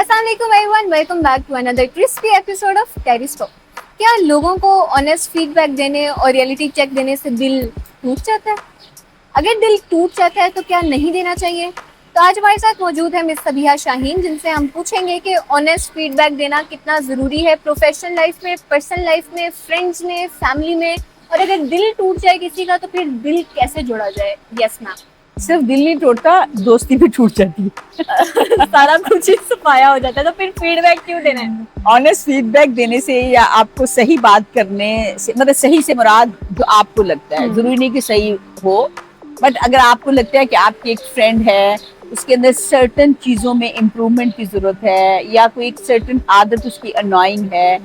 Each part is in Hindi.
अस्सलामुअलैकुम everyone, welcome back to another crispy episode of टेरिस टॉक। क्या लोगों को ऑनेस्ट फीडबैक देने और रियलिटी चेक देने से दिल टूट जाता है? अगर दिल टूट जाता है तो क्या नहीं देना चाहिए? तो आज हमारे साथ मौजूद है मिस सबिहा शाहीन, जिनसे हम पूछेंगे कि ऑनेस्ट फीडबैक देना कितना ज़रूरी है प्रोफेशनल लाइफ में, पर्सनल लाइफ में, फ्रेंड्स में, फैमिली में, और अगर दिल टूट जाए किसी का तो फिर दिल कैसे जोड़ा जाए? Yes ma'am. सिर्फ दिल नहीं टूटता, दोस्ती भी टूट जाती है। सारा कुछ ही सफाया हो जाता है, तो फिर फीडबैक क्यों देना है? ऑनेस्ट फीडबैक देने से या आपको सही बात करने से, मतलब सही से मुराद जो आपको लगता है, जरूरी नहीं कि सही हो, बट अगर आपको लगता है कि आपकी एक फ्रेंड है, उसके अंदर सर्टन चीजों में इम्प्रूवमेंट की जरूरत है या कोई एक सर्टन आदत उसकी अनोइंग है,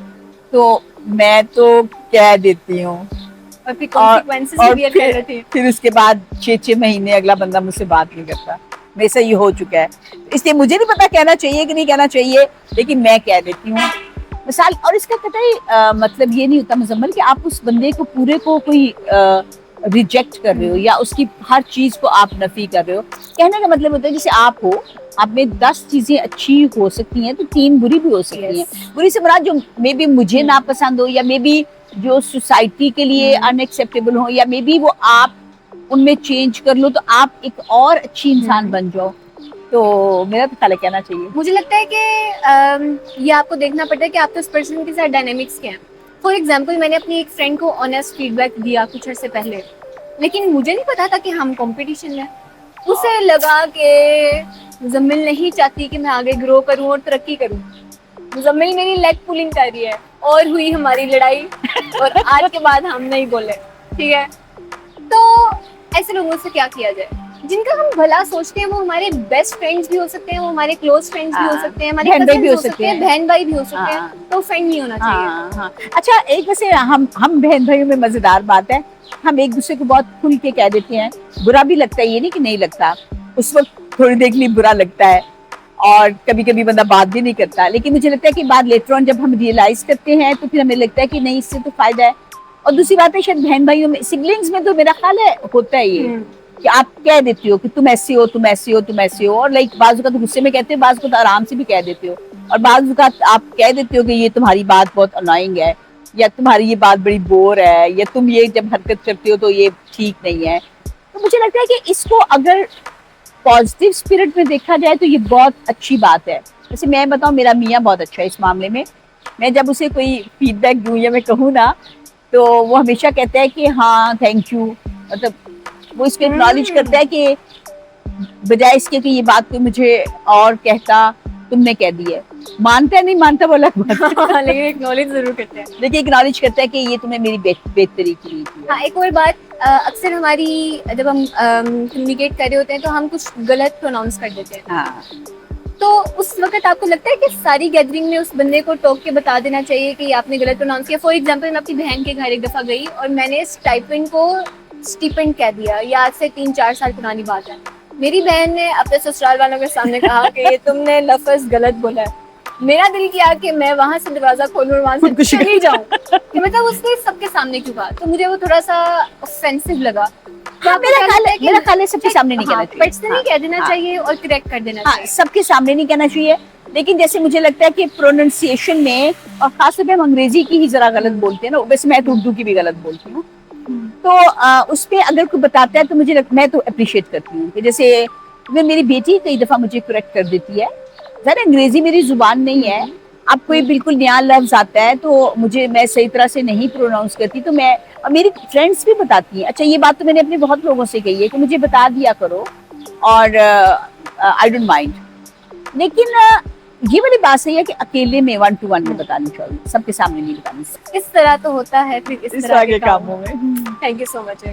तो मैं तो कह देती हूँ। और फिर consequences भी bear कर रहे थे। फिर उसके बाद 6 महीने अगला बंदा मुझसे बात नहीं करता। मेरे से ये हो चुका है, इसलिए मुझे नहीं पता कहना चाहिए कि नहीं कहना चाहिए, लेकिन मैं कह देती हूँ मिसाल। और इसका कतई मतलब ये नहीं होता मुजम्मल कि आप उस बंदे को पूरे को कोई रिजेक्ट कर रहे हो या उसकी हर चीज को आप नफी कर रहे हो। कहने का मतलब होता है जैसे आप हो, आप में 10 चीजें अच्छी हो सकती हैं तो 3 बुरी भी हो सकती हैं। बुरी से मुराद जो मे बी मुझे नापसंद हो या मे बी जो सोसाइटी के लिए अनएक्सेप्टेबल हो, या मे बी वो आप उनमें चेंज कर लो तो आप एक और अच्छी इंसान बन जाओ। तो मेरा तो ख्याल कहना चाहिए। मुझे लगता है कि ये आपको देखना पड़ता है कि आप तो उस पर्सन के साथ डायनेमिक्स के हैं। फॉर एग्जाम्पल, मैंने अपनी एक फ्रेंड को ऑनेस्ट फीडबैक दिया कुछ अर्से पहले, लेकिन मुझे नहीं पता था कि हम कंपटीशन में। उसे लगा कि मुजम्मिल नहीं चाहती कि मैं आगे ग्रो करूं और तरक्की करूं। मुजम्मिल मेरी लेग पुलिंग कर रही है और हुई हमारी लड़ाई, और आज के बाद हम नहीं बोले, ठीक है? तो ऐसे लोगों से क्या किया जाए? जिनका हम भला सोचते हैं वो हमारे बेस्ट फ्रेंड्स भी हो सकते हैं, वो हमारे क्लोज फ्रेंड्स भी हो सकते हैं, हमारे कजिन्स भी हो सकते हैं, बहन भाई भी हो सकते हैं, तो फ्रेंड नहीं होना चाहिए। अच्छा, एक वैसे हम बहन भाइयों में मजेदार बात है, हम एक दूसरे को बहुत खुल के कह देते हैं। बुरा भी लगता है, ये नहीं कि नहीं लगता, उस वक्त थोड़ी देर के लिए बुरा लगता है और कभी कभी बंदा बात भी नहीं करता, लेकिन मुझे लगता है कि बाद लेटर ऑन जब हम रियलाइज करते हैं तो फिर हमें लगता है कि नहीं, इससे तो फायदा है। और दूसरी बात है, शायद बहन भाइयों में, सिबलिंग्स में तो मेरा ख्याल है होता है ये कि आप कह देती हो कि तुम ऐसी हो, तुम ऐसी हो, तुम ऐसी हो, और लाइक बाजू का तो गुस्से में कहते हो, बाजू का तो आराम से भी कह देते हो, और बाजू का आप कह देते हो कि ये तुम्हारी बात बहुत अनोइंग है, या तुम्हारी ये बात बड़ी बोर है, या तुम ये जब हरकत करते हो तो ये ठीक नहीं है। तो मुझे लगता है कि इसको अगर पॉजिटिव स्पिरिट में देखा जाए तो ये बहुत अच्छी बात है। जैसे मैं बताऊं, मेरा मियाँ बहुत अच्छा है इस मामले में। मैं जब उसे कोई फीडबैक दूं या मैं कहूँ ना, तो वो हमेशा कहता है कि हाँ थैंक यू, मतलब वो इसको एक्नॉलेज करता है कि बजाय इसके कि ये बात कोई मुझे और कहता, तुमने कह दी है। मानता नहीं मानता वो अलग बात है, लेकिन एक्नॉलेज जरूर करते हैं। लेकिन एक्नॉलेज करता है कि ये तुमने मेरी बेहतरी के लिए की है। हाँ, एक और बात, अक्सर हमारी जब हम कम्युनिकेट कर रहे होते हैं तो हम कुछ गलत प्रोनाउंस कर देते हैं। हाँ, तो उस वक्त आपको लगता है कि सारी गैदरिंग में उस बंदे को टोक के बता देना चाहिए कि आपने गलत प्रोनाउंस किया? फॉर एग्जांपल, मैं अपनी बहन के घर एक दफ़ा गई और मैंने स्टाइपेंड को स्टीपेंड कह दिया। ये आज से 3-4 साल पुरानी बात है। मेरी बहन ने अपने ससुराल वालों के सामने कहा कि ये तुमने लफ्ज़ गलत बोला है। मेरा दिल किया कि मैं वहाँ से दरवाजा खोलूं और वहाँ से चली जाऊं, कि मतलब उसने सबके सामने क्यों कहा? तो मुझे वो थोड़ा सा ऑफेंसिव लगा। हाँ, मेरा ख्याल है सबके सामने नहीं कहना चाहिए, पर्सनली कह देना चाहिए और करेक्ट कर देना चाहिए। सबके सामने नहीं कहना चाहिए, लेकिन जैसे मुझे लगता है कि प्रोनाउंसिएशन में, और खासतौर पे हम अंग्रेजी की ही जरा गलत बोलते हैं ना, वैसे मैं तो उर्दू की भी गलत बोलती हूँ, तो उस पे अगर कोई बताता है तो मैं तो अप्रिशिएट करती हूँ कि जैसे मेरी बेटी कई दफा मुझे करेक्ट कर देती है। ज़रा अंग्रेजी मेरी जुबान नहीं है, अब कोई बिल्कुल नया लफ्ज आता है तो मैं सही तरह से नहीं प्रोनाउंस करती, तो मैं, और मेरी फ्रेंड्स भी बताती हैं। अच्छा, ये बात तो मैंने अपने बहुत लोगों से कही है कि मुझे बता दिया करो, और आई डोंट माइंड, लेकिन ये वाली बात सही है कि अकेले में 1 to 1 में बतानी चाहिए, सबके सामने नहीं बतानी। इस तरह तो होता है फिर इस तरह के कामों में। Thank you so much.